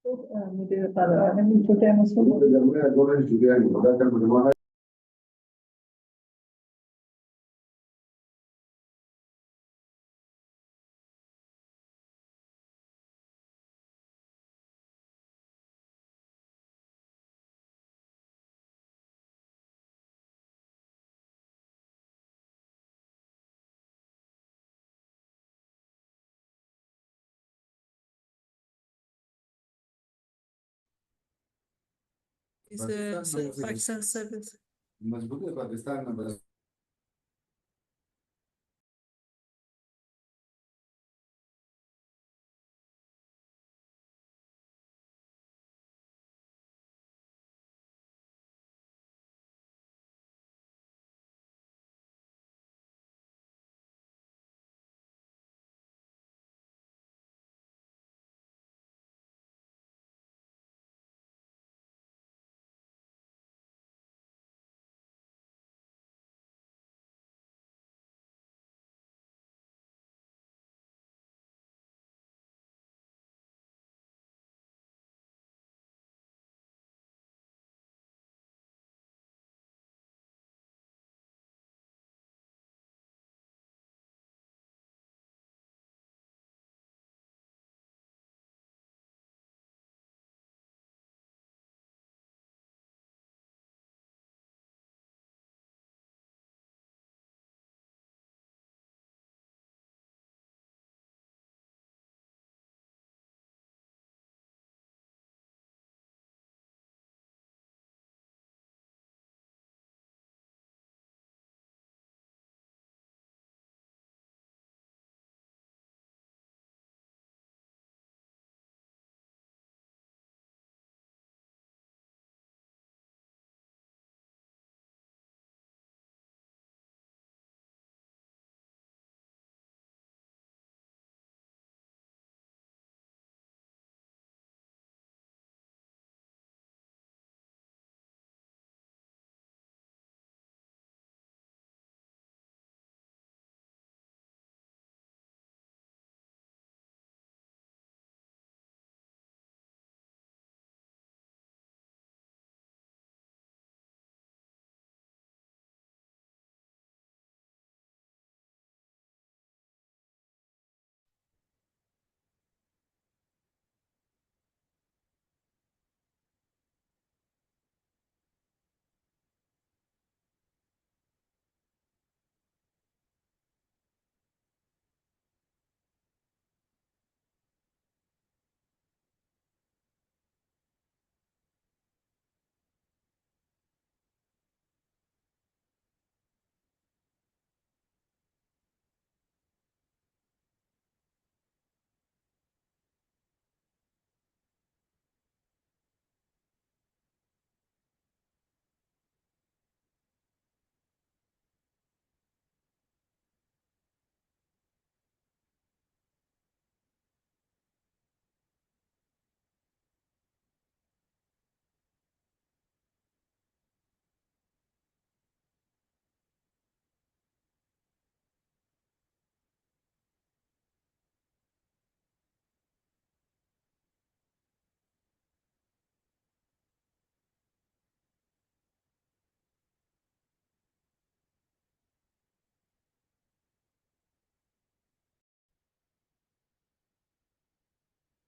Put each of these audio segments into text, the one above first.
मुझे छोटे हैं उसको पाकिस्तान सर्विस मजबूत है पाकिस्तान में बस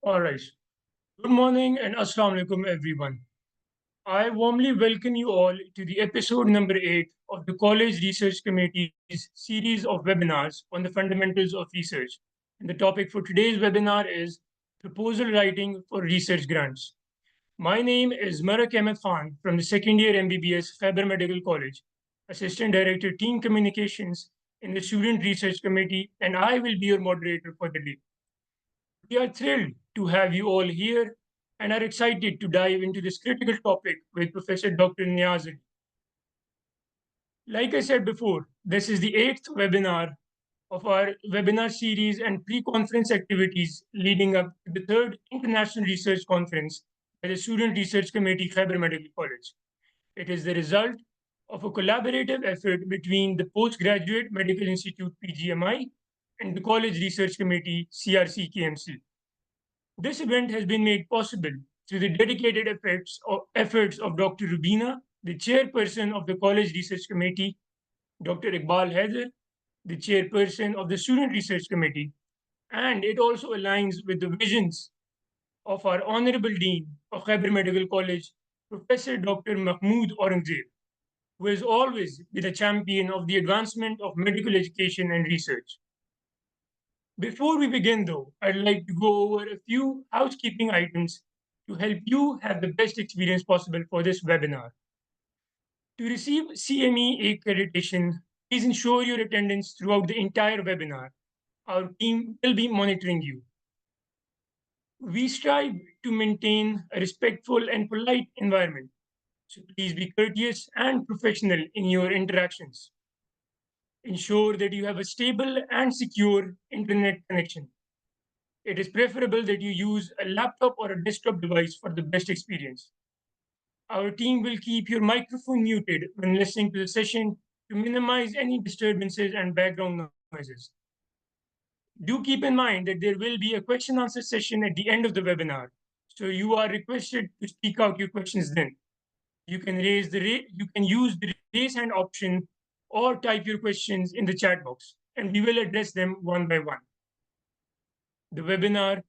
All right. Good morning and Assalamu alaikum, everyone. I warmly welcome you all to the episode number 8 of the College Research Committee's series of webinars on the fundamentals of research. And the topic for today's webinar is proposal writing for research grants. My name is Zmarak Ahmed Khan from the second year MBBS Faber Medical College, Assistant Director Team Communications in the Student Research Committee, and I will be your moderator for the day. We are thrilled to have you all here and are excited to dive into this critical topic with Professor Dr. Niaz Ali. Like I said before, this is the 8th webinar of our webinar series and pre-conference activities leading up to the 3rd International Research Conference by the Student Research Committee, Faber Medical College. It is the result of a collaborative effort between the Postgraduate Medical Institute, PGMI, and the College Research Committee, CRC KMC. This event has been made possible through the dedicated efforts of Dr. Rubina, the chairperson of the College Research Committee, Dr. Iqbal Haider, the chairperson of the Student Research Committee, and it also aligns with the visions of our Honorable Dean of Khyber Medical College, Professor Dr. Mahmood Aurangzeb, who has always been a champion of the advancement of medical education and research. Before we begin, though, I'd like to go over a few housekeeping items to help you have the best experience possible for this webinar. To receive CME accreditation, please ensure your attendance throughout the entire webinar. Our team will be monitoring you. We strive to maintain a respectful and polite environment, so please be courteous and professional in your interactions. Ensure that you have a stable and secure internet connection. It is preferable that you use a laptop or a desktop device for the best experience. Our team will keep your microphone muted when listening to the session to minimize any disturbances and background noises. Do keep in mind that there will be a question answer session at the end of the webinar, so you are requested to speak out your questions then. You can use the raise hand option or type your questions in the chat box, and we will address them one by one. The webinar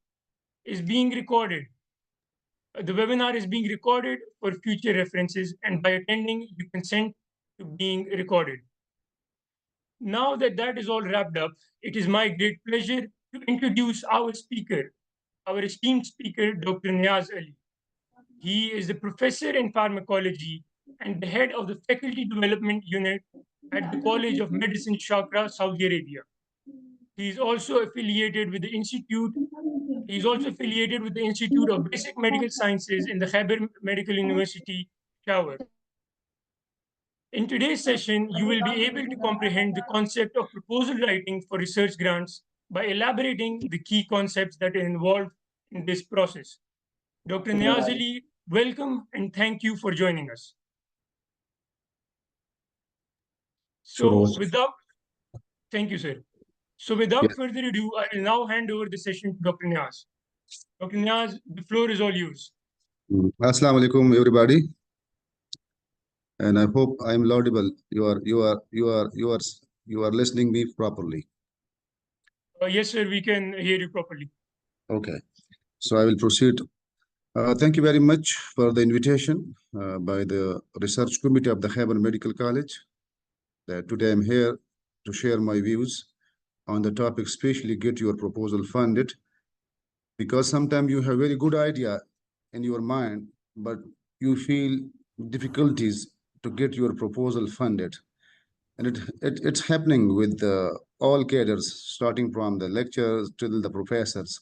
is being recorded. The webinar is being recorded for future references, and by attending, you consent to being recorded. Now that that is all wrapped up, it is my great pleasure to introduce our speaker, our esteemed speaker, Dr. Niaz Ali. He is a professor in pharmacology and the head of the faculty development unit at the College of Medicine, Shaqra, Saudi Arabia. He is also affiliated with the Institute. He is also affiliated with the Institute of Basic Medical Sciences in the Khyber Medical University, Peshawar. In today's session, you will be able to comprehend the concept of proposal writing for research grants by elaborating the key concepts that are involved in this process. Dr. Niaz Ali, welcome and thank you for joining us. Thank you, sir. So without further ado, I will now hand over the session to Dr. Niaz. Dr. Niaz, the floor is all yours. Assalamu alaikum, everybody. And I hope I am laudable. You are listening me properly. Yes, sir, we can hear you properly. Okay. So I will proceed. Thank you very much for the invitation by the Research Committee of the Khyber Medical College. Today I'm here to share my views on the topic, especially get your proposal funded, because sometimes you have very good idea in your mind, but you feel difficulties to get your proposal funded. And it's happening with all cadres, starting from the lecturers to the professors.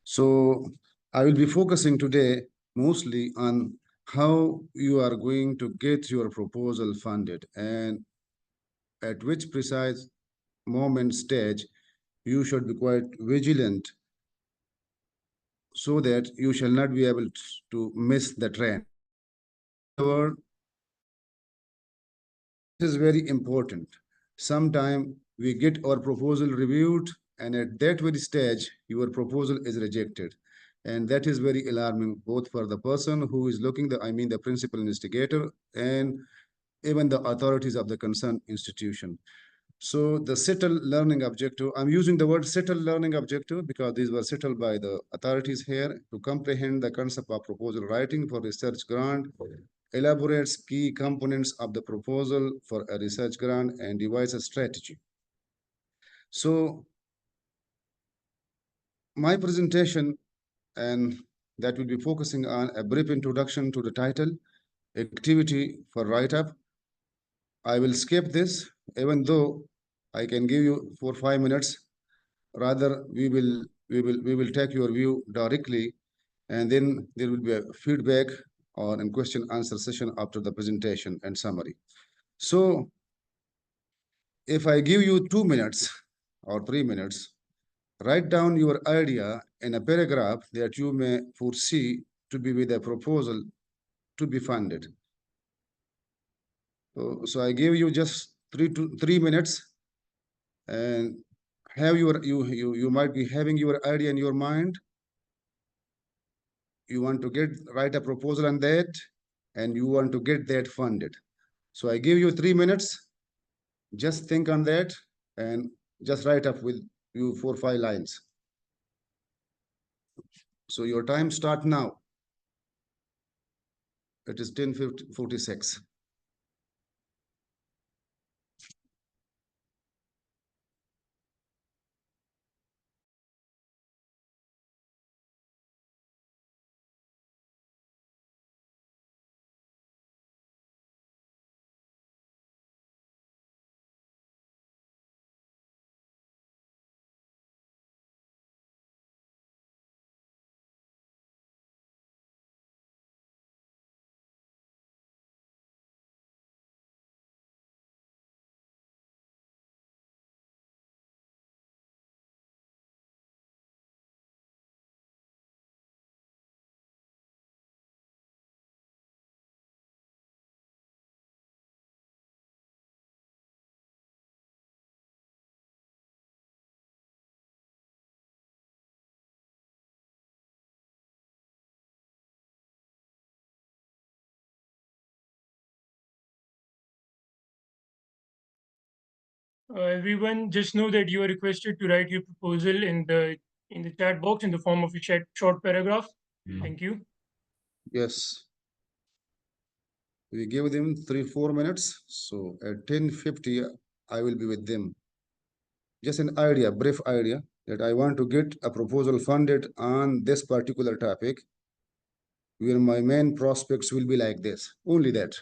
So I will be focusing today mostly on how you are going to get your proposal funded and at which precise moment stage you should be quite vigilant so that you shall not be able to miss the train. However, this is very important. Sometimes we get our proposal reviewed, and at that very stage, your proposal is rejected. And that is very alarming, both for the person who is looking, the principal investigator, and even the authorities of the concerned institution. So the settled learning objective, I'm using the word settled learning objective because these were settled by the authorities here to comprehend the concept of proposal writing for research grant, elaborates key components of the proposal for a research grant, and devise a strategy. So my presentation, and that will be focusing on a brief introduction to the title, activity for write-up. I will skip this, even though I can give you 4 or 5 minutes. Rather, we will take your view directly, and then there will be a feedback or a question answer session after the presentation and summary. So if I give you 2 minutes or 3 minutes, write down your idea in a paragraph that you may foresee to be with a proposal to be funded. So I gave you just 3 minutes, and have you might be having your idea in your mind, you want to write a proposal on that, and you want to get that funded. So I give you 3 minutes. Just think on that and just write up with you 4 or 5 lines. So your time start now. It is 10:46. Everyone, just know that you are requested to write your proposal in the chat box in the form of a short paragraph. Thank you. Yes. We give them 3-4 minutes. So at 10:50, I will be with them. Just an idea, brief idea, that I want to get a proposal funded on this particular topic, where my main prospects will be like this. Only that.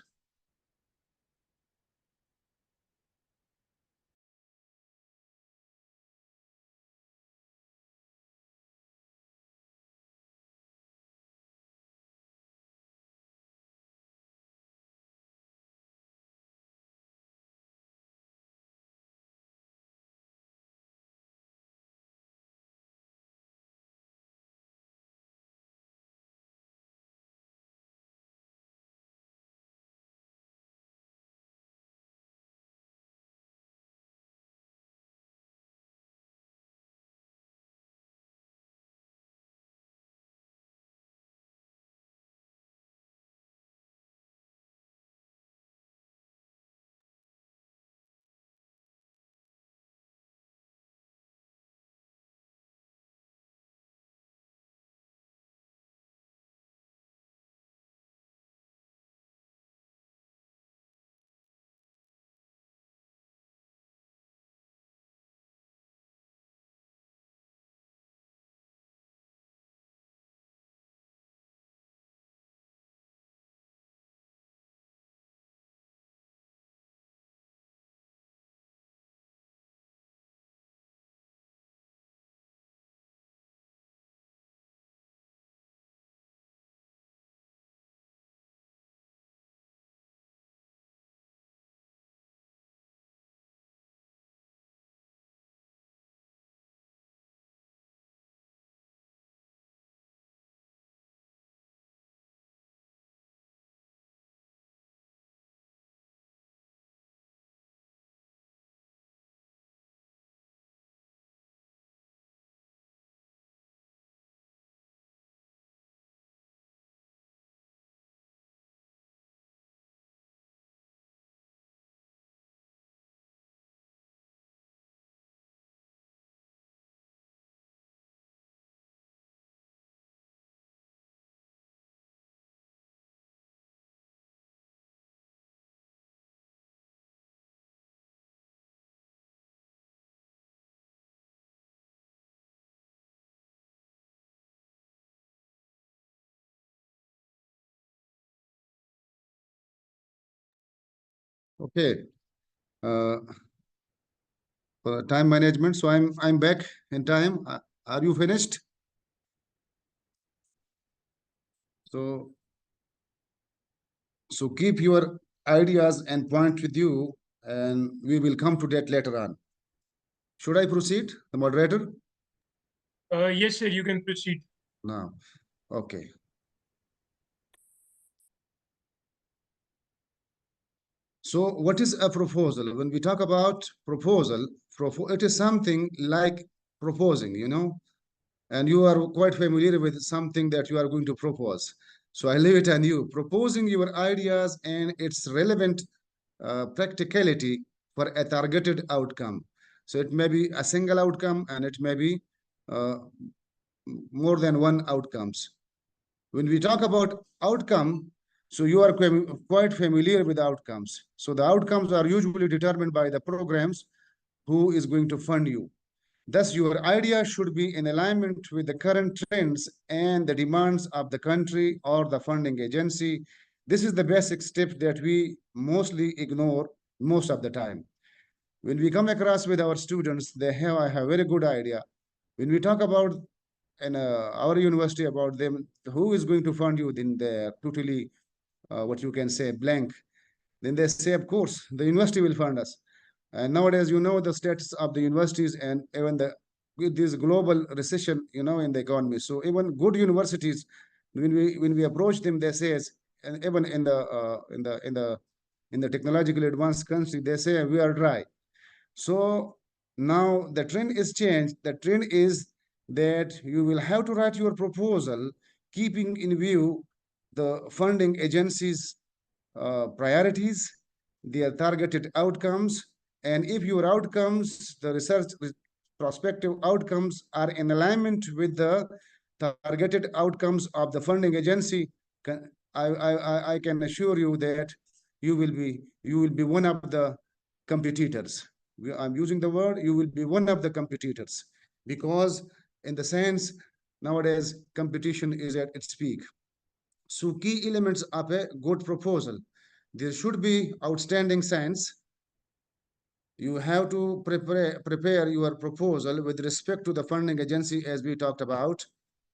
Okay. For time management, so I'm back in time. Are you finished? So keep your ideas and point with you, and we will come to that later on. Should I proceed, the moderator? Yes, sir, you can proceed. Now, okay. So what is a proposal? When we talk about proposal, it is something like proposing, and you are quite familiar with something that you are going to propose. So I leave it on you, proposing your ideas and its relevant practicality for a targeted outcome. So it may be a single outcome and it may be uh, more than one outcomes. When we talk about outcome, so you are quite familiar with outcomes. So the outcomes are usually determined by the programs who is going to fund you. Thus, your idea should be in alignment with the current trends and the demands of the country or the funding agency. This is the basic step that we mostly ignore most of the time. When we come across with our students, they have a very good idea. When we talk about in our university about them, who is going to fund you, then they're totally what you can say blank. Then they say, of course, the university will fund us. And nowadays, you know the status of the universities and even the with this global recession, you know, in the economy. So even good universities, when we approach them, they say, and even in the technologically advanced country, they say we are dry. So now the trend is changed. The trend is that you will have to write your proposal, keeping in view the funding agencies' priorities, their targeted outcomes, and if your outcomes, the research prospective outcomes are in alignment with the targeted outcomes of the funding agency, I can assure you that you will be one of the competitors. I'm using the word, you will be one of the competitors, because in the sense nowadays competition is at its peak. So key elements of a good proposal: there should be outstanding science. You have to prepare your proposal with respect to the funding agency, as we talked about,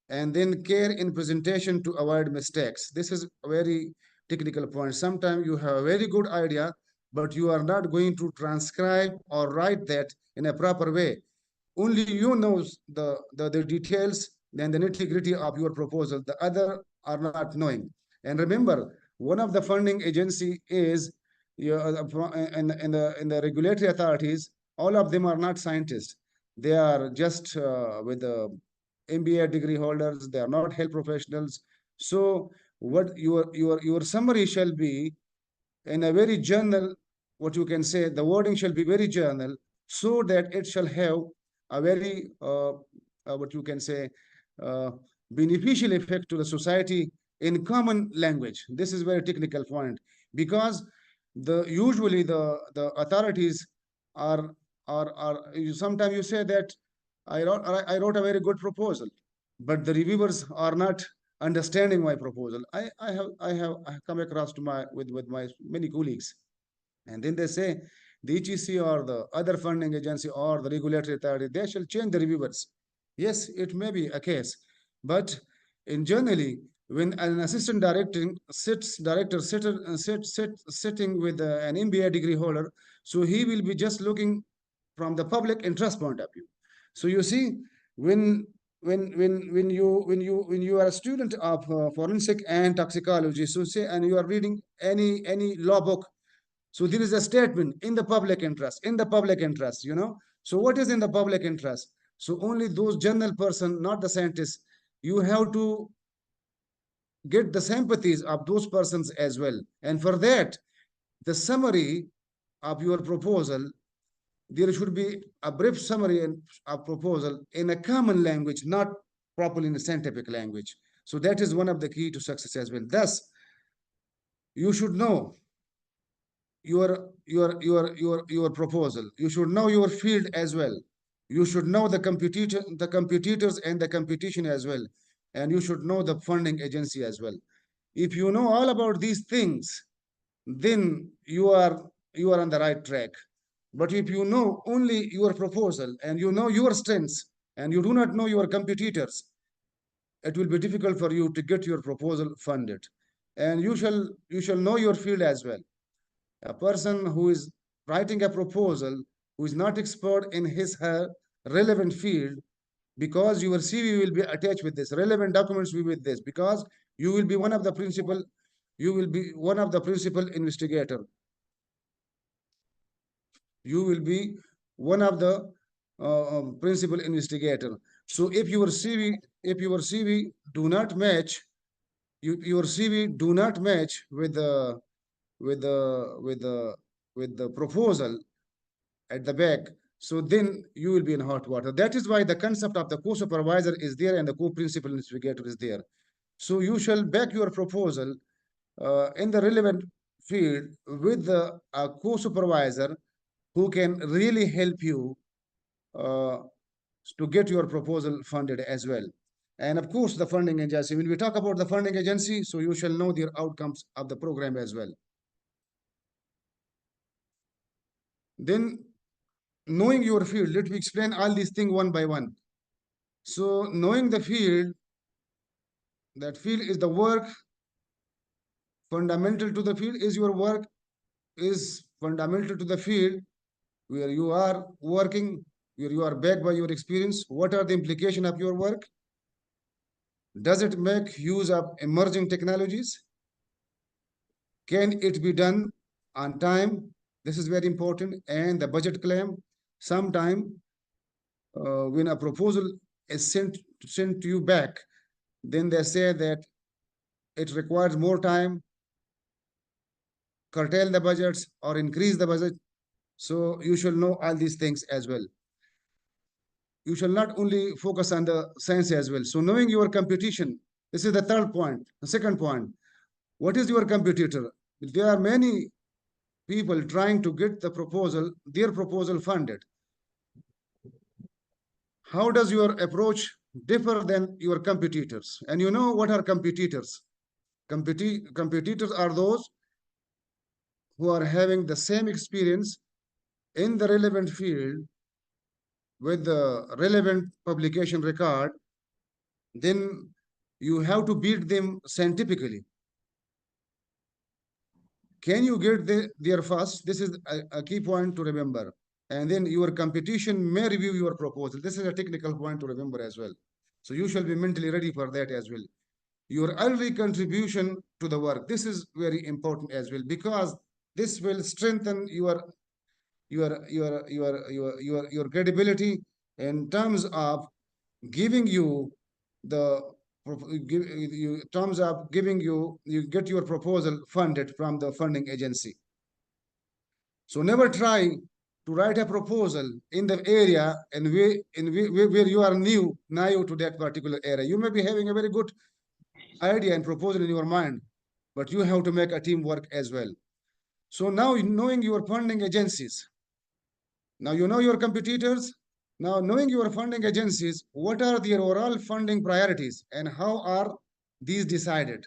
and then care in presentation to avoid mistakes. This is a very technical point. Sometimes you have a very good idea, but you are not going to transcribe or write that in a proper way. Only you knows the details and the nitty-gritty of your proposal. The other are not knowing. And remember, one of the funding agency is in the regulatory authorities. All of them are not scientists. They are just with the MBA degree holders. They are not health professionals. So what your summary shall be in a very journal, what you can say, the wording shall be very journal, so that it shall have a very, what you can say, uh, beneficial effect to the society in common language. This is very technical point, because usually the authorities are sometimes you say that I wrote a very good proposal, but the reviewers are not understanding my proposal. I have come across to my with my many colleagues, and then they say the HEC or the other funding agency or the regulatory authority, they shall change the reviewers. Yes, it may be a case, but in generally, when an assistant director sitting with an MBA degree holder, so he will be just looking from the public interest point of view. So you see, when when you are a student of forensic and toxicology, so say, and you are reading any law book, so there is a statement in the public interest, in the public interest, you know. So what is in the public interest? So only those general person, not the scientists, you have to get the sympathies of those persons as well. And for that, the summary of your proposal, there should be a brief summary of proposal in a common language, not properly in a scientific language. So that is one of the key to success as well. Thus, you should know your proposal. You should know your field as well. You should know the competitors and the competition as well. And you should know the funding agency as well. If you know all about these things, then you are on the right track. But if you know only your proposal and you know your strengths and you do not know your competitors, it will be difficult for you to get your proposal funded. And you shall know your field as well. A person who is writing a proposal, who is not expert in his/her relevant field, because your CV will be attached with this, relevant documents will be with this, because you will be one of the principal investigator. You will be one of the principal investigator. So if your CV do not match, your CV do not match with the with the with the with the proposal at the back, so then you will be in hot water. That is why the concept of the co-supervisor is there and the co-principal investigator is there. So you shall back your proposal in the relevant field with the co-supervisor who can really help you uh, to get your proposal funded as well. And of course, the funding agency, when we talk about the funding agency, so you shall know the outcomes of the program as well. Then, knowing your field, let me explain all these things one by one. So knowing the field, that field is the work, fundamental to the field is your work, is fundamental to the field where you are working, where you are backed by your experience. What are the implications of your work? Does it make use of emerging technologies? Can it be done on time? This is very important. And the budget claim, sometime when a proposal is sent to you back, then they say that it requires more time, curtail the budgets or increase the budget. So you should know all these things as well. You shall not only focus on the science as well. So knowing your competition, this is the third point. The second point, what is your competitor? There are many people trying to get their proposal funded. How does your approach differ than your competitors? And you know what are competitors? Competitors are those who are having the same experience in the relevant field with the relevant publication record. Then you have to beat them scientifically. Can you get there first? This is a key point to remember. And then your competition may review your proposal. This is a technical point to remember as well. So you shall be mentally ready for that as well. Your early contribution to the work. This is very important as well, because this will strengthen your credibility in terms of giving you the you get your proposal funded from the funding agency. So never try to write a proposal in the area and where you are naive to that particular area. You may be having a very good idea and proposal in your mind, but you have to make a team work as well. So now knowing your funding agencies, now you know your competitors. Now knowing your funding agencies, what are their overall funding priorities and how are these decided?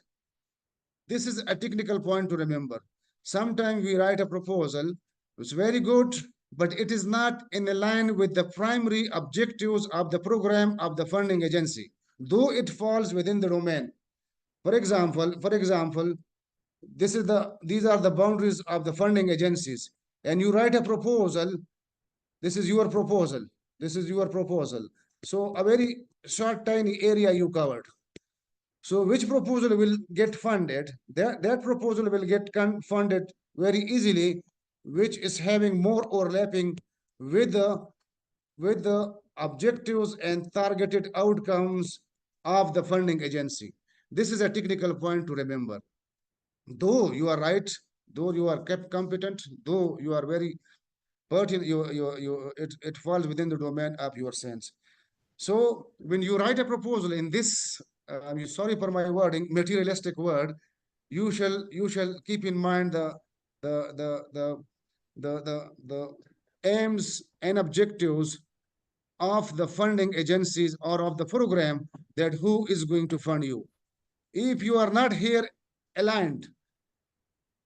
This is a technical point to remember. Sometimes we write a proposal, it's very good, but it is not in line with the primary objectives of the program of the funding agency, though it falls within the domain. For example, these are the boundaries of the funding agencies, and you write a proposal. This is your proposal. This is your proposal. So a very short, tiny area you covered. So which proposal will get funded? That proposal will get funded very easily, which is having more overlapping with the objectives and targeted outcomes of the funding agency. This is a technical point to remember. Though you are right, though you are kept competent, though you are very pertinent, it falls within the domain of your sense. So when you write a proposal in this, I'm sorry for my wording, materialistic word, you shall keep in mind the aims and objectives of the funding agencies or of the program, that who is going to fund you. If you are not here aligned,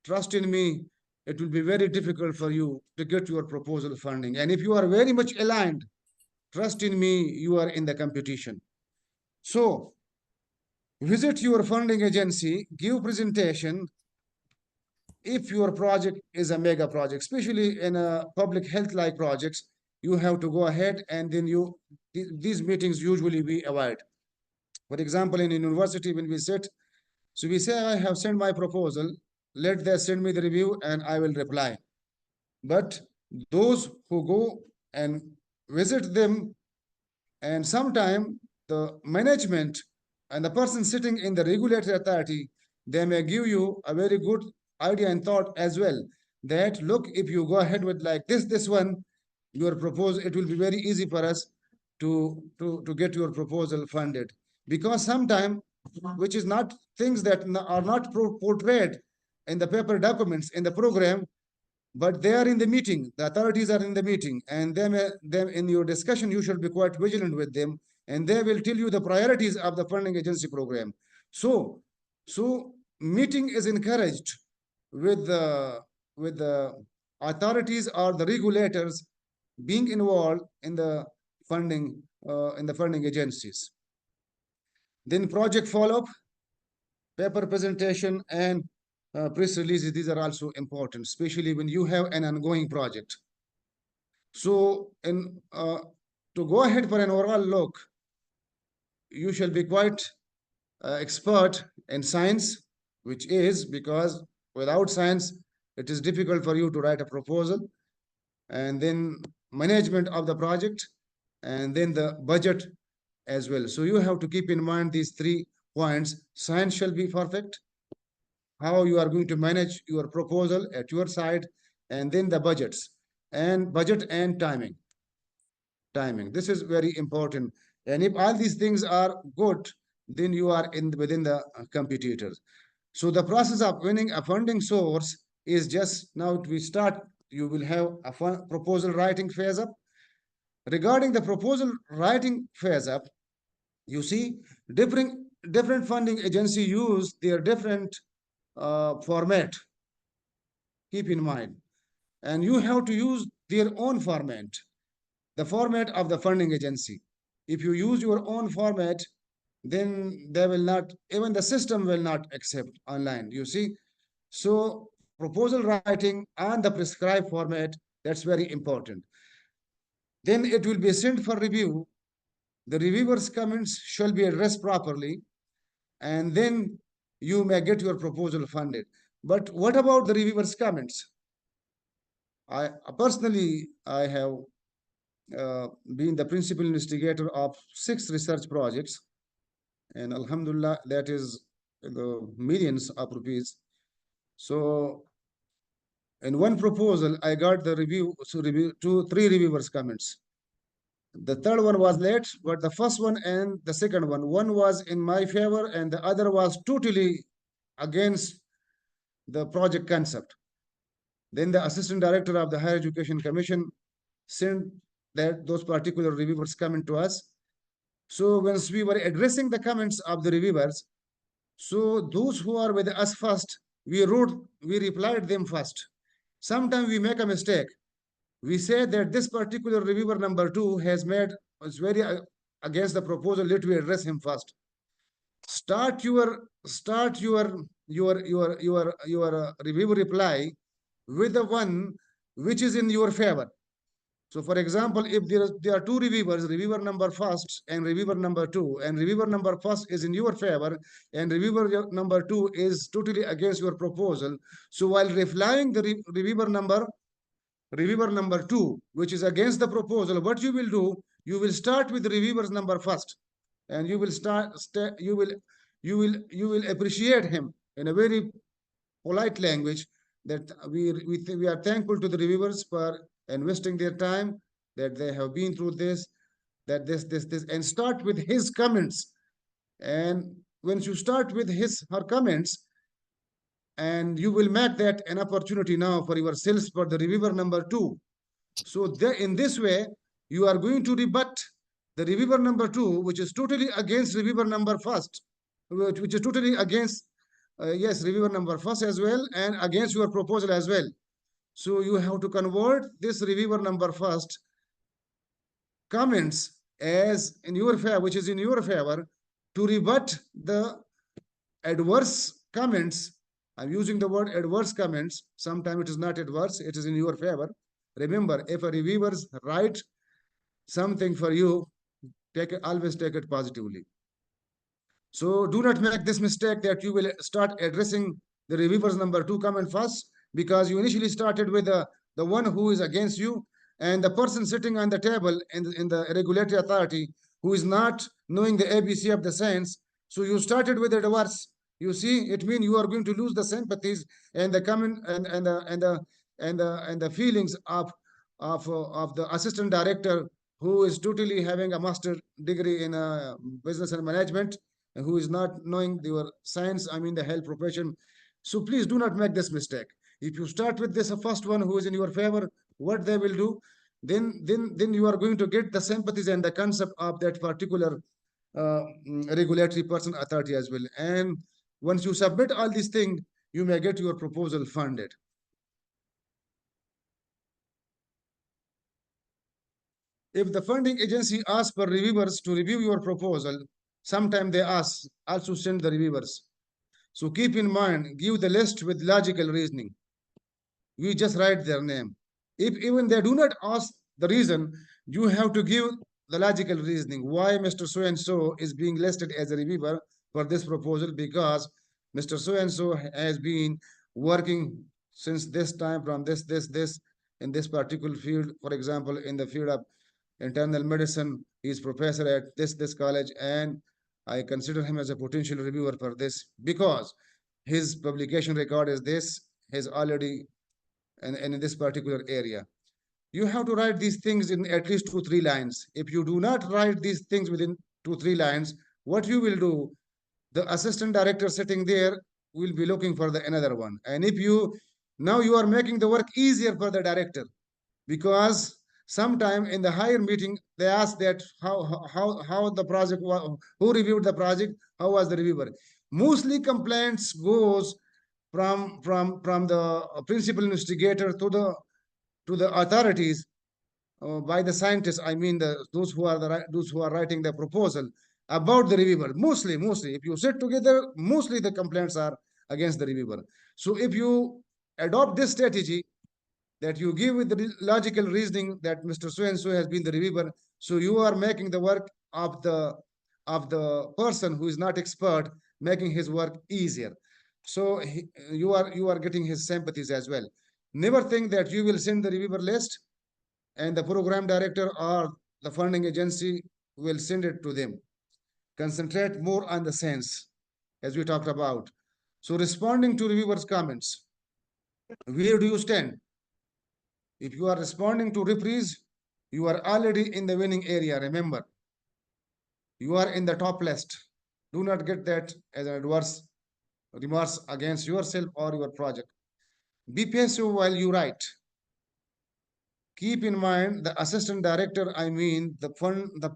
trust in me, it will be very difficult for you to get your proposal funding. And if you are very much aligned, trust in me, you are in the competition. So visit your funding agency, give presentation. If your project is a mega project, especially in a public health like projects, you have to go ahead and then these meetings usually we avoid. For example, in university, when we sit, so we say, I have sent my proposal, let them send me the review and I will reply. But those who go and visit them And sometimes the management and the person sitting in the regulatory authority, they may give you a very good idea and thought as well, that look, if you go ahead with like this one, your proposal, it will be very easy for us to get your proposal funded. Because sometimes, which is not things that are not portrayed in the paper documents in the program, but they are in the meeting, the authorities are in the meeting, and them in your discussion, you should be quite vigilant with them, and they will tell you the priorities of the funding agency program. So meeting is encouraged with the authorities or the regulators being involved in the funding agencies. Then project follow-up, paper presentation, and press releases. These are also important, especially when you have an ongoing project. So to go ahead for an overall look, you shall be quite expert in science, which is because without science, it is difficult for you to write a proposal. And then management of the project, and then the budget as well. So you have to keep in mind these 3 points. Science shall be perfect, how you are going to manage your proposal at your side, and then the budget and timing. This is very important. And if all these things are good, then you are within the competitors. So the process of winning a funding source is just now we start. You will have a proposal writing phase up. Regarding the proposal writing phase up, you see different funding agency use their different format. Keep in mind, and you have to use their own format, the format of the funding agency. If you use your own format, then they will not, even the system will not accept online, you see. So proposal writing on the prescribed format, that's very important. Then it will be sent for review. The reviewer's comments shall be addressed properly, and then you may get your proposal funded. But what about the reviewer's comments? I personally, I have been the principal investigator of 6 research projects, and alhamdulillah, that is the millions of rupees. So in one proposal, I got the review, so 3 reviewers' comments. The third one was late, but the first one and the second one was in my favor, and the other was totally against the project concept. Then the Assistant Director of the Higher Education Commission sent those particular reviewers' comment to us. So once we were addressing the comments of the reviewers, so those who are with us first, we replied them first. Sometimes we make a mistake. We say that this particular reviewer number 2 has was very against the proposal. Let me address him first. Start your review reply with the one which is in your favor. So for example, if there are 2 reviewers, reviewer number first and reviewer number 2, and reviewer number first is in your favor and reviewer number 2 is totally against your proposal. So while replying the reviewer number 2, which is against the proposal, what you will do, you will start with the reviewer's number first, and you will appreciate him in a very polite language that we are thankful to the reviewers for investing their time, that they have been through this, and start with his comments. And once you start with her comments, and you will make that an opportunity now for yourselves for the reviewer number 2. So in this way, you are going to rebut the reviewer number 2, which is totally against reviewer number first, which is totally against, reviewer number first as well, and against your proposal as well. So you have to convert this reviewer number first comments as in your favor, which is in your favor, to rebut the adverse comments. I'm using the word adverse comments. Sometimes it is not adverse, it is in your favor. Remember, if a reviewers write something for you, always take it positively. So do not make this mistake that you will start addressing the reviewers number 2 comment first, because you initially started with the one who is against you, and the person sitting on the table in the regulatory authority who is not knowing the ABC of the science. So you started with the adverse. You see, it means you are going to lose the sympathies and the common and the feelings of the assistant director who is totally having a master degree in business and management, and who is not knowing your science, I mean the health profession. So please do not make this mistake. If you start with this first one who is in your favor, what they will do, then you are going to get the sympathies and the concept of that particular regulatory person authority as well. And once you submit all these things, you may get your proposal funded. If the funding agency asks for reviewers to review your proposal, sometimes they ask also send the reviewers. So keep in mind, give the list with logical reasoning. We just write their name. If even they do not ask the reason, you have to give the logical reasoning why Mr. So and so is being listed as a reviewer for this proposal, because Mr. So and so has been working since this time from this in this particular field. For example, in the field of internal medicine, he is professor at this college, and I consider him as a potential reviewer for this because his publication record is this, has already and in this particular area. You have to write these things in at least 2-3 lines. If you do not write these things within 2-3 lines, what you will do, the assistant director sitting there will be looking for the another one. And if you now you are making the work easier for the director, because sometime in the higher meeting they ask that how the project was, who reviewed the project, how was the reviewer. Mostly complaints goes from the principal investigator to the authorities by the scientists. I mean those who are those who are writing the proposal about the reviewer. Mostly, if you sit together, mostly the complaints are against the reviewer. So if you adopt this strategy, that you give with the logical reasoning that Mr. So and so has been the reviewer, so you are making the work of the person who is not expert, making his work easier. So you are getting his sympathies as well. Never think that you will send the reviewer list and the program director or the funding agency will send it to them. Concentrate more on the sense, as we talked about. So responding to reviewers' comments, where do you stand? If you are responding to reprise, you are already in the winning area. Remember, you are in the top list. Do not get that as an adverse remarks against yourself or your project. Be passive while you write. Keep in mind the assistant director, I mean the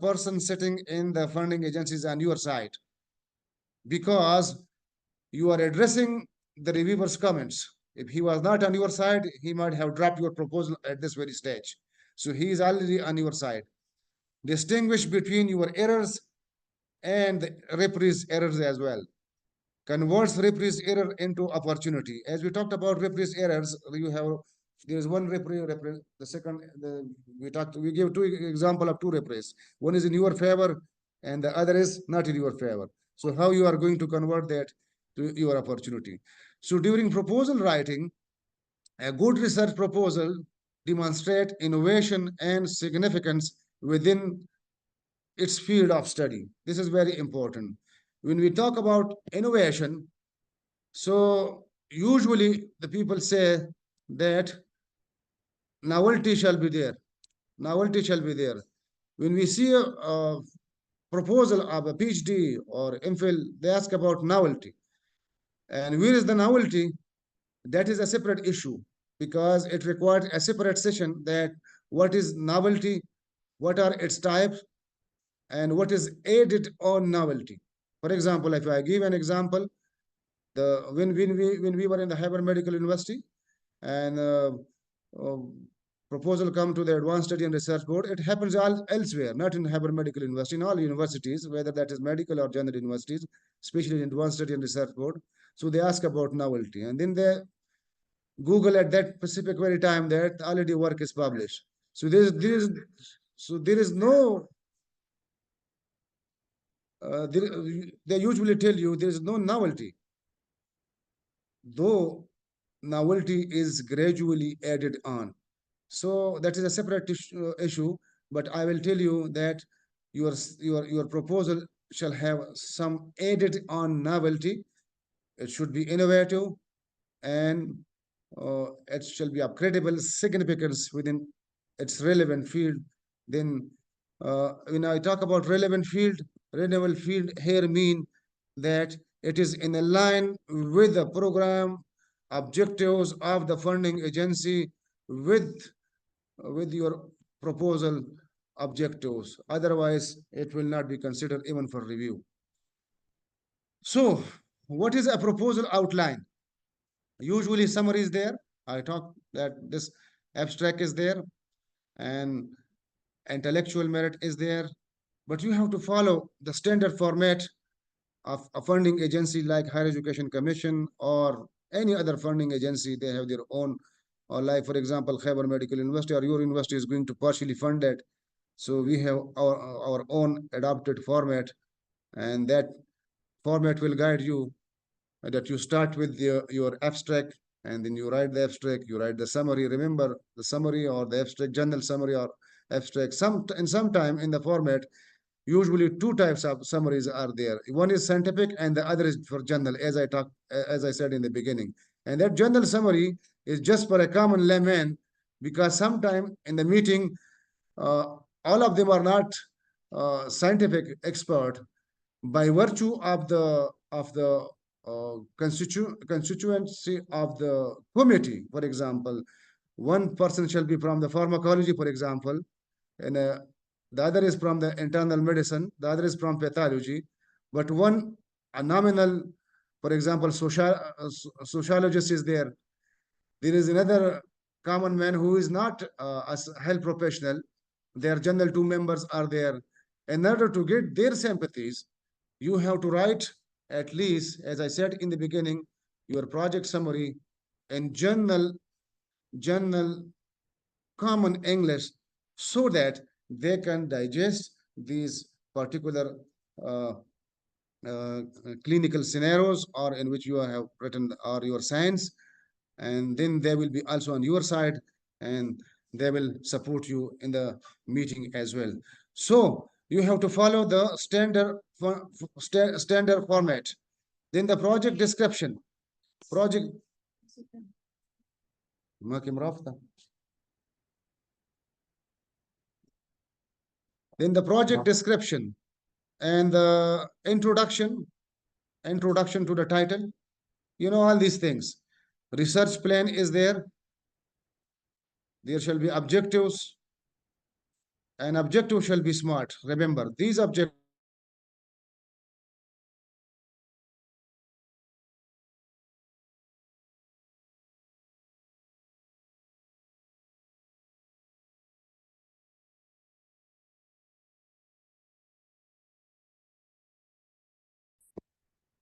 person sitting in the funding agencies on your side, because you are addressing the reviewer's comments. If he was not on your side, he might have dropped your proposal at this very stage. So he is already on your side. Distinguish between your errors and the reprise errors as well. Converts reprise error into opportunity. As we talked about reprise errors, there is one reprise, the second, we give two example of two reprise. One is in your favor and the other is not in your favor. So how you are going to convert that to your opportunity? So during proposal writing, a good research proposal demonstrate innovation and significance within its field of study. This is very important. When we talk about innovation, so usually the people say that novelty shall be there. Novelty shall be there. When we see a proposal of a PhD or MPhil, they ask about novelty. And where is the novelty? That is a separate issue because it requires a separate session that what is novelty, what are its types, and what is added on novelty. For example, if I give an example, when we were in the Harvard Medical University and uh, proposal come to the Advanced Study and Research Board, it happens all elsewhere, not in Harvard Medical University, in all universities, whether that is medical or general universities, especially in Advanced Study and Research Board. So they ask about novelty, and then they Google at that specific very time that already work is published. So there is no they usually tell you there is no novelty, though novelty is gradually added on. So that is a separate issue, but I will tell you that your proposal shall have some added on novelty. It should be innovative, and it shall be of credible significance within its relevant field. Then, when I talk about relevant field here mean that it is in line with the program objectives of the funding agency, with your proposal objectives. Otherwise, it will not be considered even for review. So, what is a proposal outline? Usually, summary is there. I talk that this abstract is there, and intellectual merit is there, but you have to follow the standard format of a funding agency like Higher Education Commission or any other funding agency. They have their own, or like, for example, Khyber Medical University or your university is going to partially fund that. So we have our own adopted format, and that format will guide you, that you start with your abstract, and then you write the abstract, you write the summary. Remember, the summary or the abstract, general summary or abstract. Sometime in the format, usually two types of summaries are there. One is scientific and the other is for general, as I said in the beginning. And that general summary is just for a common layman, because sometime in the meeting, all of them are not scientific expert. By virtue of the constituency of the committee, for example, one person shall be from the pharmacology, for example, and the other is from the internal medicine, the other is from pathology, but one, a nominal, for example, sociologist is there. There is another common man who is not a health professional. Their general two members are there. In order to get their sympathies, you have to write, at least, as I said in the beginning, your project summary in general common English, so that they can digest these particular clinical scenarios, or in which you have written, or your science, and then they will be also on your side, and they will support you in the meeting as well. So you have to follow the standard format. Then the project description. Then the project description and the introduction to the title. You know all these things. Research plan is there. There shall be objectives, and objective shall be smart. Remember, these objectives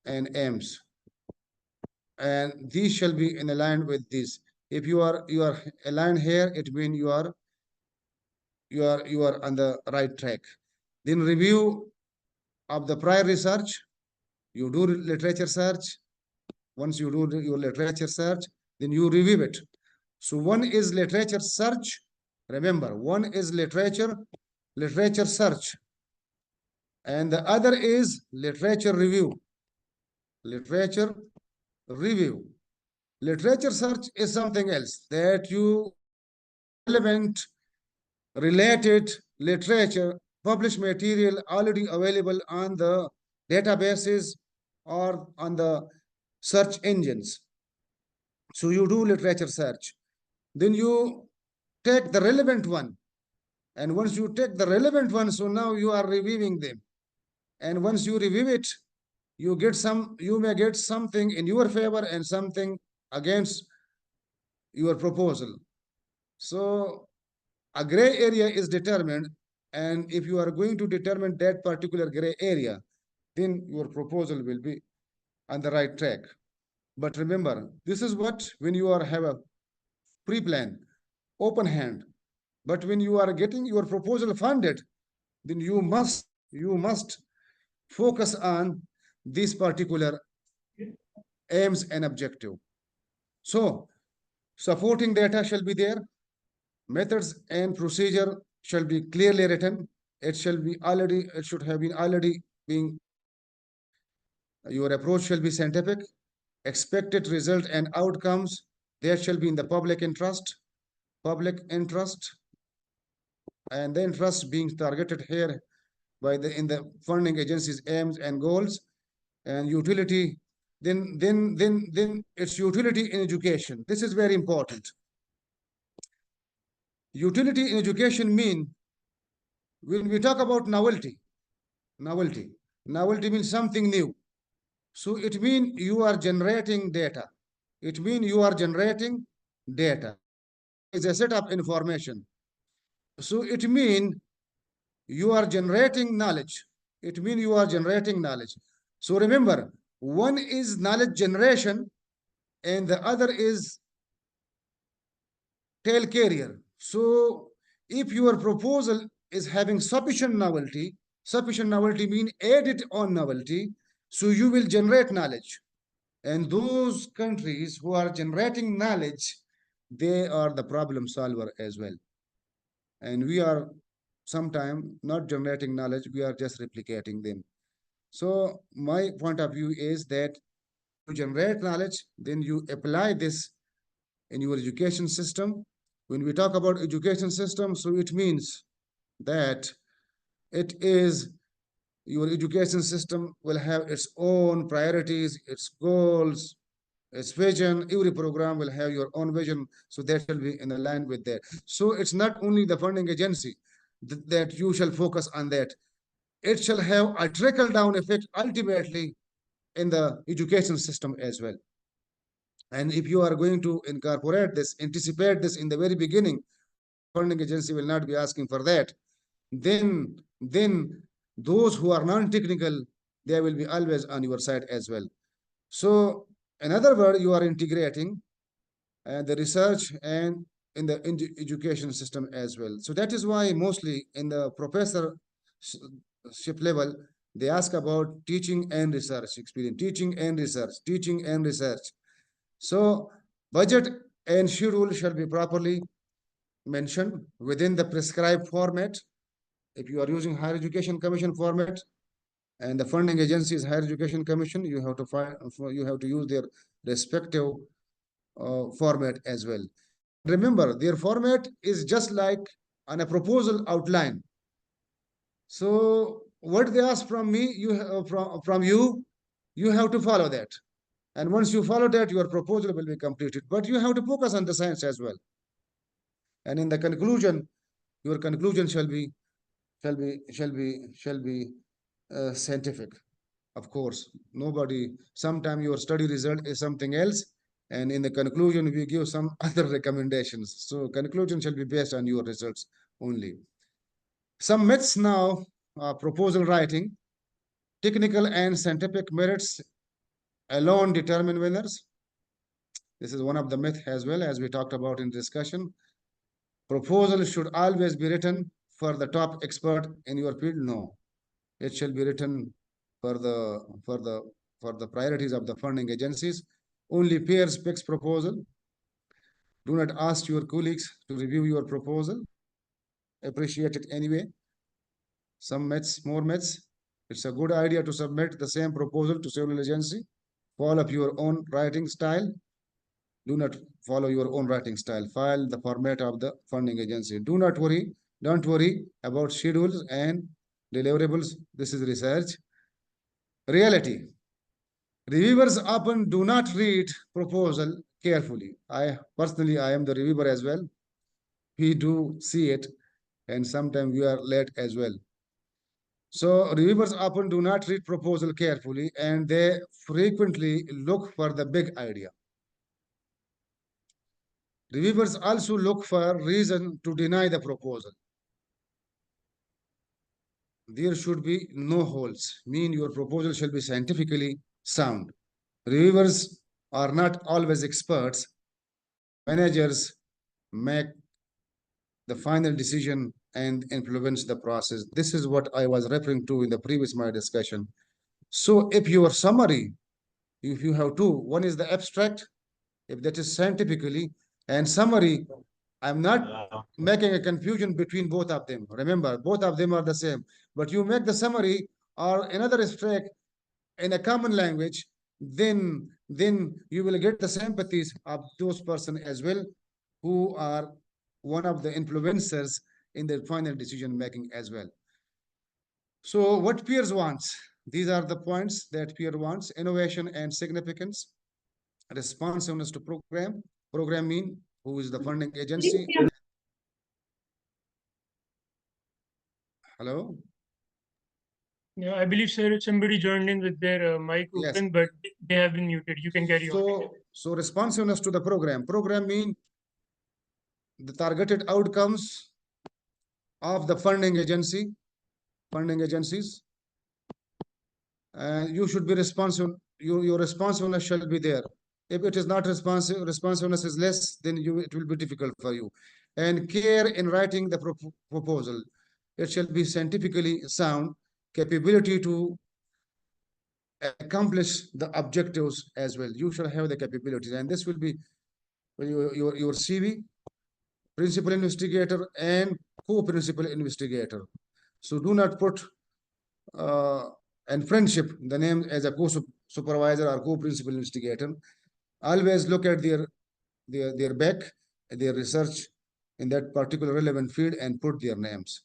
and aims, and these shall be in line with this. If you are aligned here, it means you are on the right track. Then review of the prior research. You do literature search. Once you do your literature search, then you review it. So one is literature search. Remember, one is literature search, and the other is literature review. Literature search is something else, that you relevant, related literature, published material already available on the databases or on the search engines. So you do literature search. Then you take the relevant one. And once you take the relevant one, so now you are reviewing them. And once you review it, you may get something in your favor and something against your proposal. So a gray area is determined, and if you are going to determine that particular gray area, then your proposal will be on the right track. But remember, this is what when you have a pre-plan, open hand. But when you are getting your proposal funded, then you must focus on this particular aims and objective. So supporting data shall be there. Methods and procedure shall be clearly written it should have been already being, your approach shall be scientific, expected result and outcomes, there shall be in the public interest, and the interest being targeted here by in the funding agency's aims and goals, and utility, then it's utility in education. This is very important. Utility in education mean, when we talk about novelty means something new. So it means you are generating data. It means you are generating data. It's a set of information. So it means you are generating knowledge. It means you are generating knowledge. So remember, one is knowledge generation and the other is tail carrier. So if your proposal is having sufficient novelty means added on novelty, so you will generate knowledge. And those countries who are generating knowledge, they are the problem solver as well. And we are sometimes not generating knowledge, we are just replicating them. So my point of view is that you generate knowledge, then you apply this in your education system. When we talk about education system, so it means that it is, your education system will have its own priorities, its goals, its vision. Every program will have your own vision, so that shall be in line with that. So it's not only the funding agency that you shall focus on that. It shall have a trickle down effect ultimately in the education system as well. And if you are going to incorporate this, anticipate this in the very beginning, funding agency will not be asking for that, then those who are non-technical, they will be always on your side as well. So in other words, you are integrating the research and in the education system as well. So that is why mostly in the professorship level, they ask about teaching and research experience, teaching and research. So budget and schedule shall be properly mentioned within the prescribed format. If you are using Higher Education Commission format and the funding agency is Higher Education Commission, you have to use their respective format as well. Remember, their format is just like on a proposal outline. So what they ask from me, from you, you have to follow that. And once you follow that, your proposal will be completed. But you have to focus on the science as well. And in the conclusion, your conclusion shall be scientific. Of course, sometimes your study result is something else, and in the conclusion we give some other recommendations. So conclusion shall be based on your results only. Some myths now, proposal writing, technical and scientific merits alone determine winners. This is one of the myths as well, as we talked about in discussion. Proposal should always be written for the top expert in your field. No, it shall be written for the priorities of the funding agencies. Only peers picks proposal. Do not ask your colleagues to review your proposal. Appreciate it anyway. Some myths, more myths. It's a good idea to submit the same proposal to several agencies. Follow your own writing style. Do not follow your own writing style. File the format of the funding agency. Don't worry about schedules and deliverables. This is research. Reality. Reviewers often do not read proposal carefully. I am the reviewer as well. We do see it, and sometimes we are late as well. So reviewers often do not read proposal carefully, and they frequently look for the big idea. Reviewers also look for reason to deny the proposal. There should be no holes, mean your proposal shall be scientifically sound. Reviewers are not always experts. Managers make the final decision and influence the process. This is what I was referring to in the previous my discussion. So if your summary, if you have two, one is the abstract, if that is scientifically, and summary I'm not making a confusion between both of them. Remember, both of them are the same. But you make the summary or another extract in a common language, then you will get the sympathies of those person as well, who are one of the influencers in the final decision making as well. So what peers wants? These are the points that peer wants: innovation and significance, responsiveness to program. Program mean who is the funding agency. Hello? Yeah, I believe, sir, somebody joined in with their mic Yes. open, but they have been muted. You can carry on. So responsiveness to the program. Program mean the targeted outcomes of the funding agencies. You should be responsive. Your responsiveness shall be there. If it is not responsive, responsiveness is less, then it will be difficult for you. And care in writing the proposal. It shall be scientifically sound, capability to accomplish the objectives as well. You shall have the capabilities, and this will be your CV, principal investigator and co-principal investigator. So do not put and friendship the name as a co-supervisor or co-principal investigator. Always look at their back, their research in that particular relevant field, and put their names.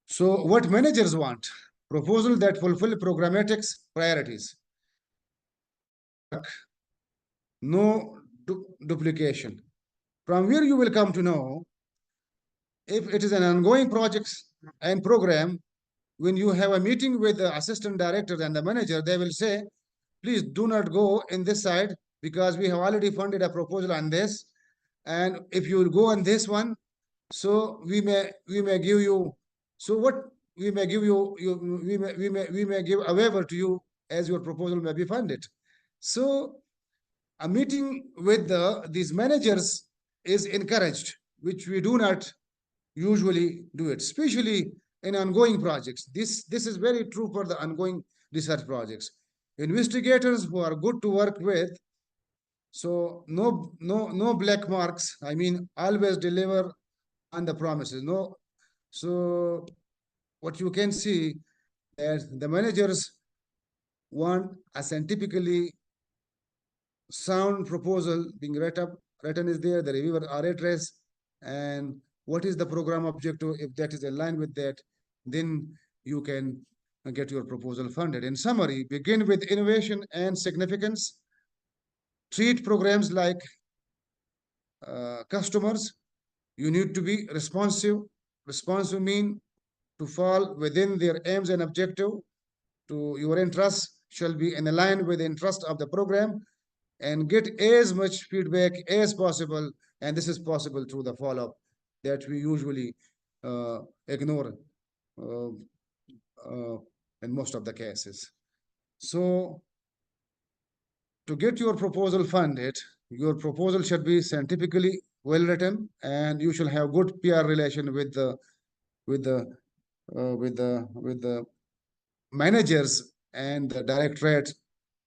So what managers want? Proposal that fulfill programmatic priorities. No duplication. From where you will come to know if it is an ongoing project and program. When you have a meeting with the assistant director and the manager, they will say, please do not go in this side because we have already funded a proposal on this. And if you will go on this one, so we may give you, so what we may give you, we may give a waiver to you as your proposal may be funded. So a meeting with these managers is encouraged, which we do not usually do it, especially in ongoing projects. This is very true for the ongoing research projects. Investigators who are good to work with, so no black marks. I mean, always deliver on the promises. No, so what you can see is the managers want a scientifically sound proposal being written is there, the reviewer are addressed, and what is the program objective. If that is aligned with that, then you can get your proposal funded. In summary, begin with innovation and significance. Treat programs like customers. You need to be responsive. Responsive mean to fall within their aims and objective. To your interests shall be in line with the interest of the program, and get as much feedback as possible. And this is possible through the follow-up that we usually ignore in most of the cases. So to get your proposal funded, your proposal should be scientifically well written, and you should have good PR relation with the managers and the directorate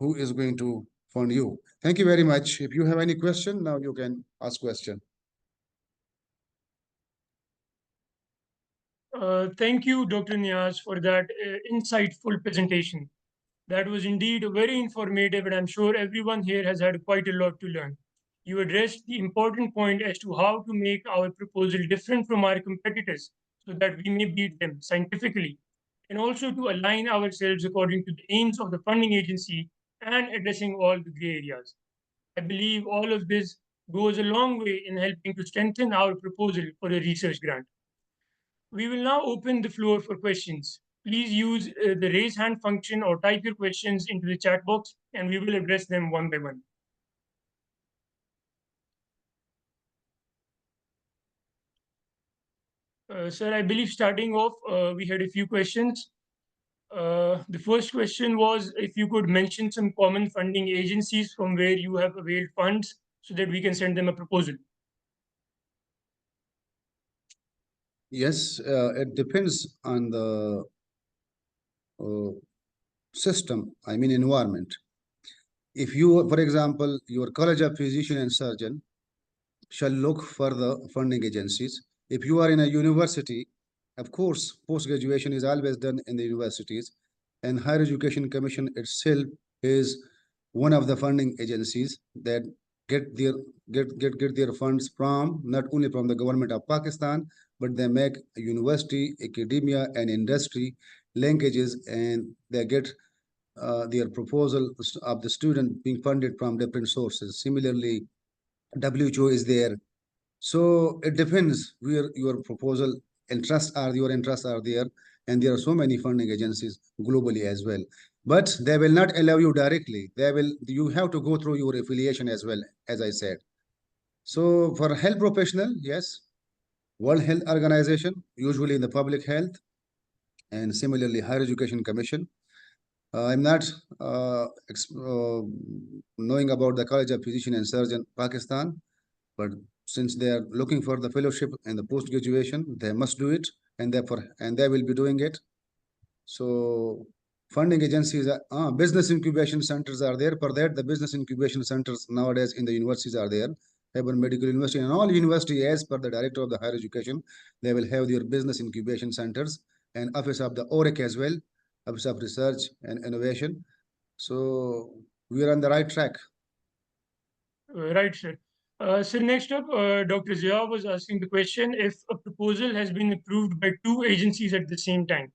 who is going to fund you. Thank you very much. If you have any question, now you can ask question. Thank you, Dr. Niaz, for that insightful presentation. That was indeed very informative, and I'm sure everyone here has had quite a lot to learn. You addressed the important point as to how to make our proposal different from our competitors so that we may beat them scientifically, and also to align ourselves according to the aims of the funding agency and addressing all the gray areas. I believe all of this goes a long way in helping to strengthen our proposal for a research grant. We will now open the floor for questions. Please use the raise hand function or type your questions into the chat box and we will address them one by one. Sir, I believe starting off, we had a few questions. The first question was if you could mention some common funding agencies from where you have availed funds so that we can send them a proposal. Yes, it depends on the system, I mean environment. If you, for example, your College of Physician and Surgeon, shall look for the funding agencies. If you are in a university, of course, post-graduation is always done in the universities, and Higher Education Commission itself is one of the funding agencies that get their funds from not only from the government of Pakistan, but they make university, academia, and industry linkages, and they get their proposal of the student being funded from different sources. Similarly, WHO is there. So it depends where your proposal your interests are there, and there are so many funding agencies globally as well. But they will not allow you directly. You have to go through your affiliation as well, as I said. So for health professional, yes, World Health Organization, usually in the public health, and similarly Higher Education Commission. I'm not knowing about the College of Physician and Surgeon, Pakistan, but since they are looking for the fellowship and the post graduation, they must do it, and they will be doing it. So funding agencies, business incubation centers are there. For that, the business incubation centers nowadays in the universities are there. Hebron Medical University and all university, as per the director of the higher education, they will have their business incubation centers and office of the OREC as well, Office of Research and Innovation. So we are on the right track. Right, sir. So next up, Dr. Zia was asking the question if a proposal has been approved by two agencies at the same time.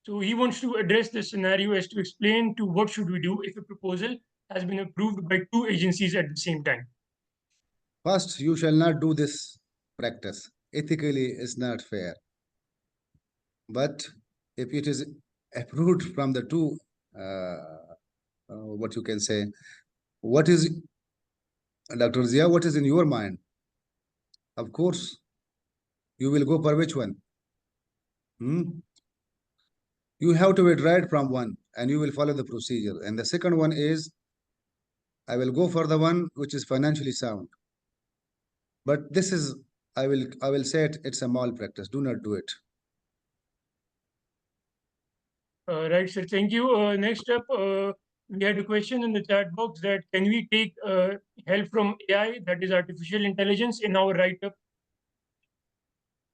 So he wants to address the scenario as to explain to what should we do if a proposal has been approved by two agencies at the same time. First, you shall not do this practice. Ethically, it's not fair. But if it is approved from the two, what you can say, what is, Dr. Zia, what is in your mind? Of course, you will go for which one? You have to withdraw from one and you will follow the procedure. And the second one is, I will go for the one which is financially sound. But this is, I will say it's a malpractice. Do not do it. Right, sir. Thank you. Next up, we had a question in the chat box that can we take help from AI, that is artificial intelligence, in our write-up?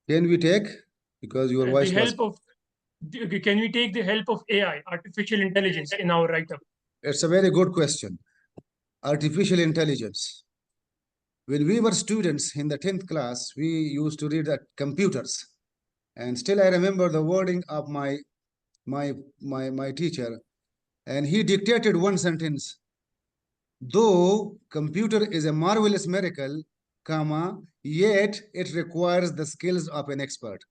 Can we take? Because your voice the was... help of, can we take the help of AI, artificial intelligence, in our write-up? It's a very good question. Artificial intelligence. When we were students in the 10th class, we used to read at computers. And still I remember the wording of my teacher, and he dictated one sentence. Though computer is a marvelous miracle, comma, yet it requires the skills of an expert.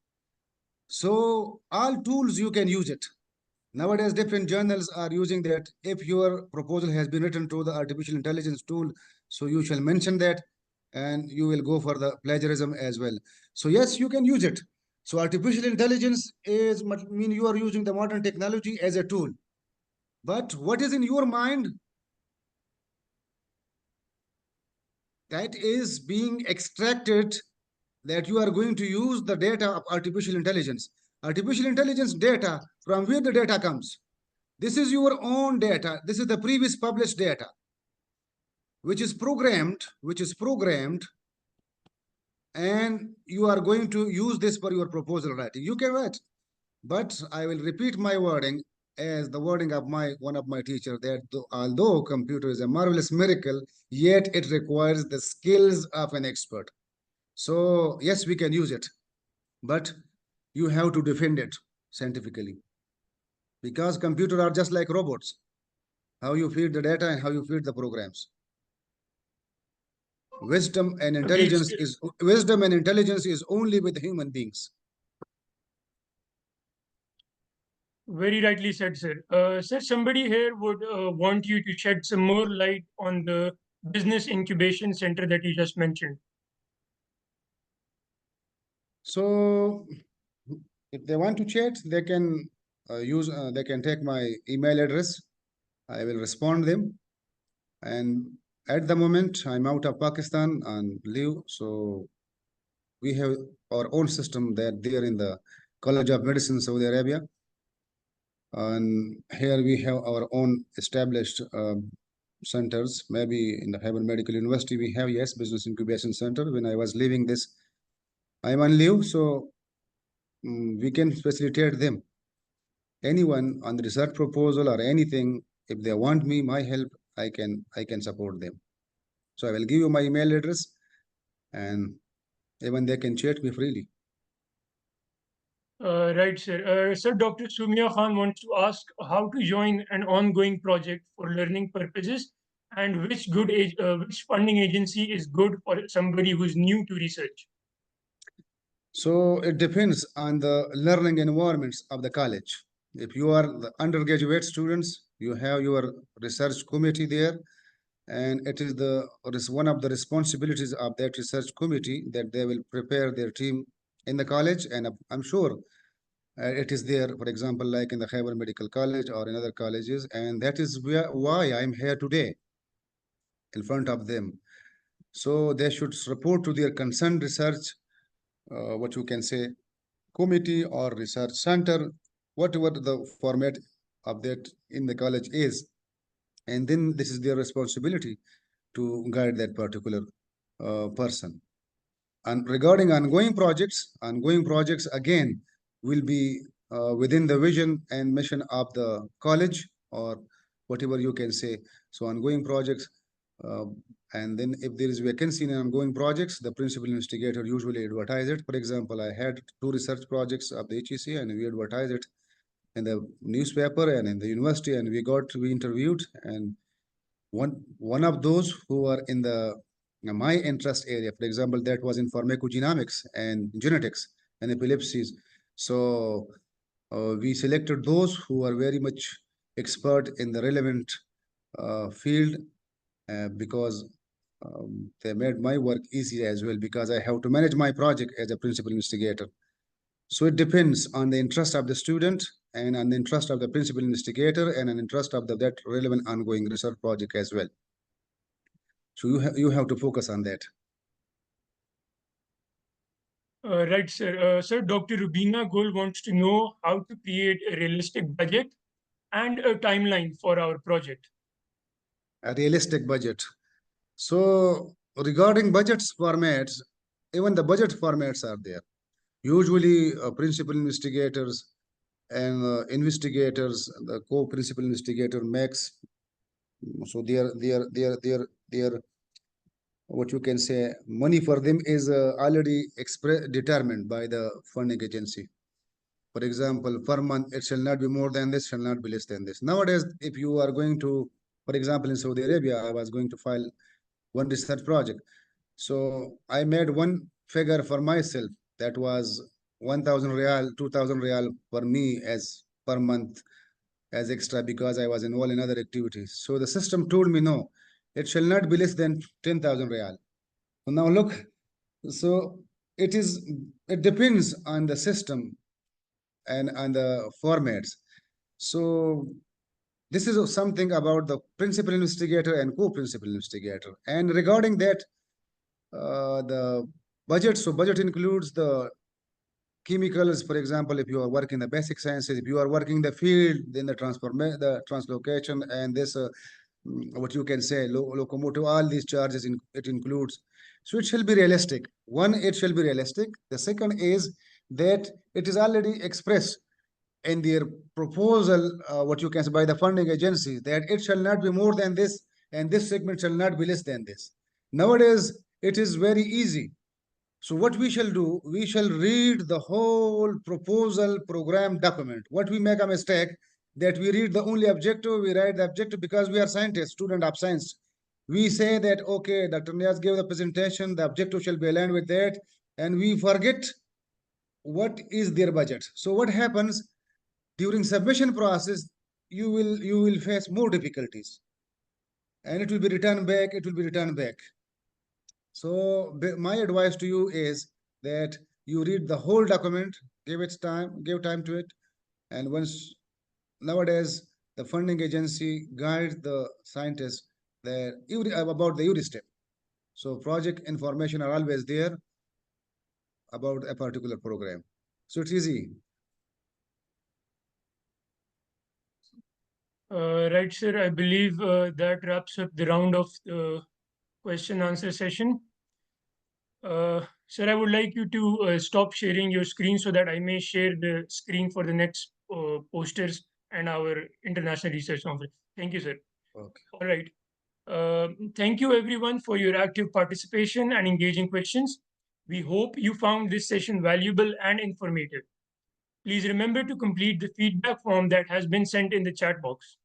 So all tools you can use it. Nowadays, different journals are using that. If your proposal has been written to the artificial intelligence tool, so you shall mention that, and you will go for the plagiarism as well. So yes, you can use it. So artificial intelligence mean you are using the modern technology as a tool. But what is in your mind that is being extracted, that you are going to use the data of artificial intelligence? Artificial intelligence data, from where the data comes? This is your own data. This is the previous published data, which is programmed, and you are going to use this for your proposal writing. You can write, but I will repeat my wording as the wording of one of my teachers, that although computer is a marvelous miracle, yet it requires the skills of an expert. So yes, we can use it, but you have to defend it scientifically, because computers are just like robots. How you feed the data and how you feed the programs. Wisdom and intelligence is only with human beings. Very rightly said, sir. Sir, somebody here would want you to shed some more light on the business incubation center that you just mentioned. So if they want to chat, they can they can take my email address. I will respond them. And at the moment, I'm out of Pakistan on leave, so we have our own system that there in the College of Medicine, Saudi Arabia. And here we have our own established centers. Maybe in the Hyper Medical University, we have, yes, business incubation center. When I was leaving this, I'm on leave, so we can facilitate them. Anyone on the research proposal or anything, if they want me, my help, I can support them. So I will give you my email address, and even they can chat me freely. Right, sir. Sir, Dr. Sumia Khan wants to ask how to join an ongoing project for learning purposes, and which funding agency is good for somebody who's new to research. So it depends on the learning environments of the college. If you are the undergraduate students, you have your research committee there, and it is one of the responsibilities of that research committee that they will prepare their team in the college, and I'm sure it is there, for example, like in the Khyber Medical College or in other colleges, and that is why I'm here today in front of them. So they should report to their concerned research, what you can say, committee or research center, whatever the format of that in the college is. And then this is their responsibility to guide that particular person. And regarding ongoing projects again will be within the vision and mission of the college or whatever you can say. So ongoing projects, uh, and then if there is vacancy in ongoing projects, the principal investigator usually advertise it. For example, I had 2 research projects of the HEC, and we advertised it in the newspaper and in the university, and we interviewed, and one of those who are in the my interest area, for example, that was in pharmacogenomics and genetics and epilepsies. So we selected those who are very much expert in the relevant field, because they made my work easy as well, because I have to manage my project as a principal investigator. So it depends on the interest of the student and on the interest of the principal investigator and an interest of that relevant ongoing research project as well. So you have to focus on that. Right, sir. Sir, Dr. Rubina Gul wants to know how to create a realistic budget and a timeline for our project. A realistic budget. So regarding budgets formats, even the budget formats are there. Usually, principal investigators and investigators, the co-principal investigator makes. So their what you can say, money for them is already determined by the funding agency. For example, per month, it shall not be more than this, shall not be less than this. Nowadays, if you are going to, for example, in Saudi Arabia, I was going to file one research project. So I made one figure for myself that was 1,000 real, 2,000 real for me as per month as extra, because I was involved in other activities. So the system told me no, it shall not be less than 10,000 real. So now look, so it depends on the system and on the formats. So this is something about the principal investigator and co-principal investigator. And regarding that, the budget, so budget includes the chemicals. For example, if you are working the basic sciences, if you are working the field, then the translocation and this, what you can say, locomotive, all these charges, it includes. So it shall be realistic. One, it shall be realistic. The second is that it is already expressed in their proposal, what you can say, by the funding agencies, that it shall not be more than this, and this segment shall not be less than this. Nowadays, it is very easy. So what we shall do, we shall read the whole proposal program document. What we make a mistake, that we read the only objective, we write the objective because we are scientists, student of science. We say that, okay, Dr. Niaz gave the presentation, the objective shall be aligned with that, and we forget what is their budget. So what happens during submission process, you will face more difficulties, and it will be returned back, it will be returned back. So my advice to you is that you read the whole document, give time to it. And once, nowadays, the funding agency guides the scientists that about the EURI step. So project information are always there about a particular program. So it's easy. Right, sir. I believe that wraps up the round of question answer session. Sir, I would like you to stop sharing your screen so that I may share the screen for the next posters and our international research conference. Thank you, sir. Okay. All right. Thank you, everyone, for your active participation and engaging questions. We hope you found this session valuable and informative. Please remember to complete the feedback form that has been sent in the chat box.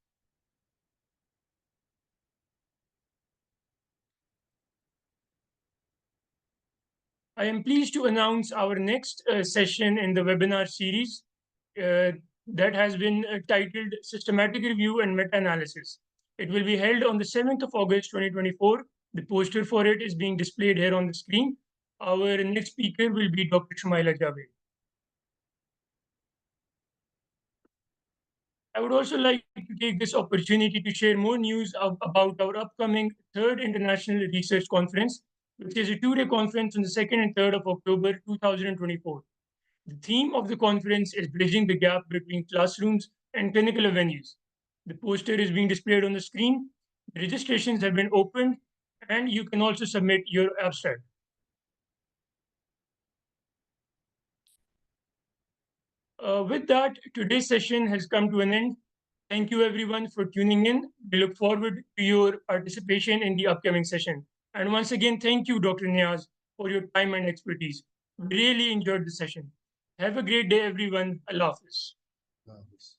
I am pleased to announce our next session in the webinar series that has been titled Systematic Review and Meta-Analysis. It will be held on the 7th of August 2024. The poster for it is being displayed here on the screen. Our next speaker will be Dr. Shumaila Javed. I would also like to take this opportunity to share more news about our upcoming third International Research Conference, which is a two-day conference on the 2nd and 3rd of October 2024. The theme of the conference is bridging the gap between classrooms and clinical venues. The poster is being displayed on the screen. The registrations have been opened, and you can also submit your abstract. With that, today's session has come to an end. Thank you everyone for tuning in. We look forward to your participation in the upcoming session. And once again, thank you, Dr. Niaz, for your time and expertise. We really enjoyed the session. Have a great day, everyone. Allah Hafiz. Hafiz.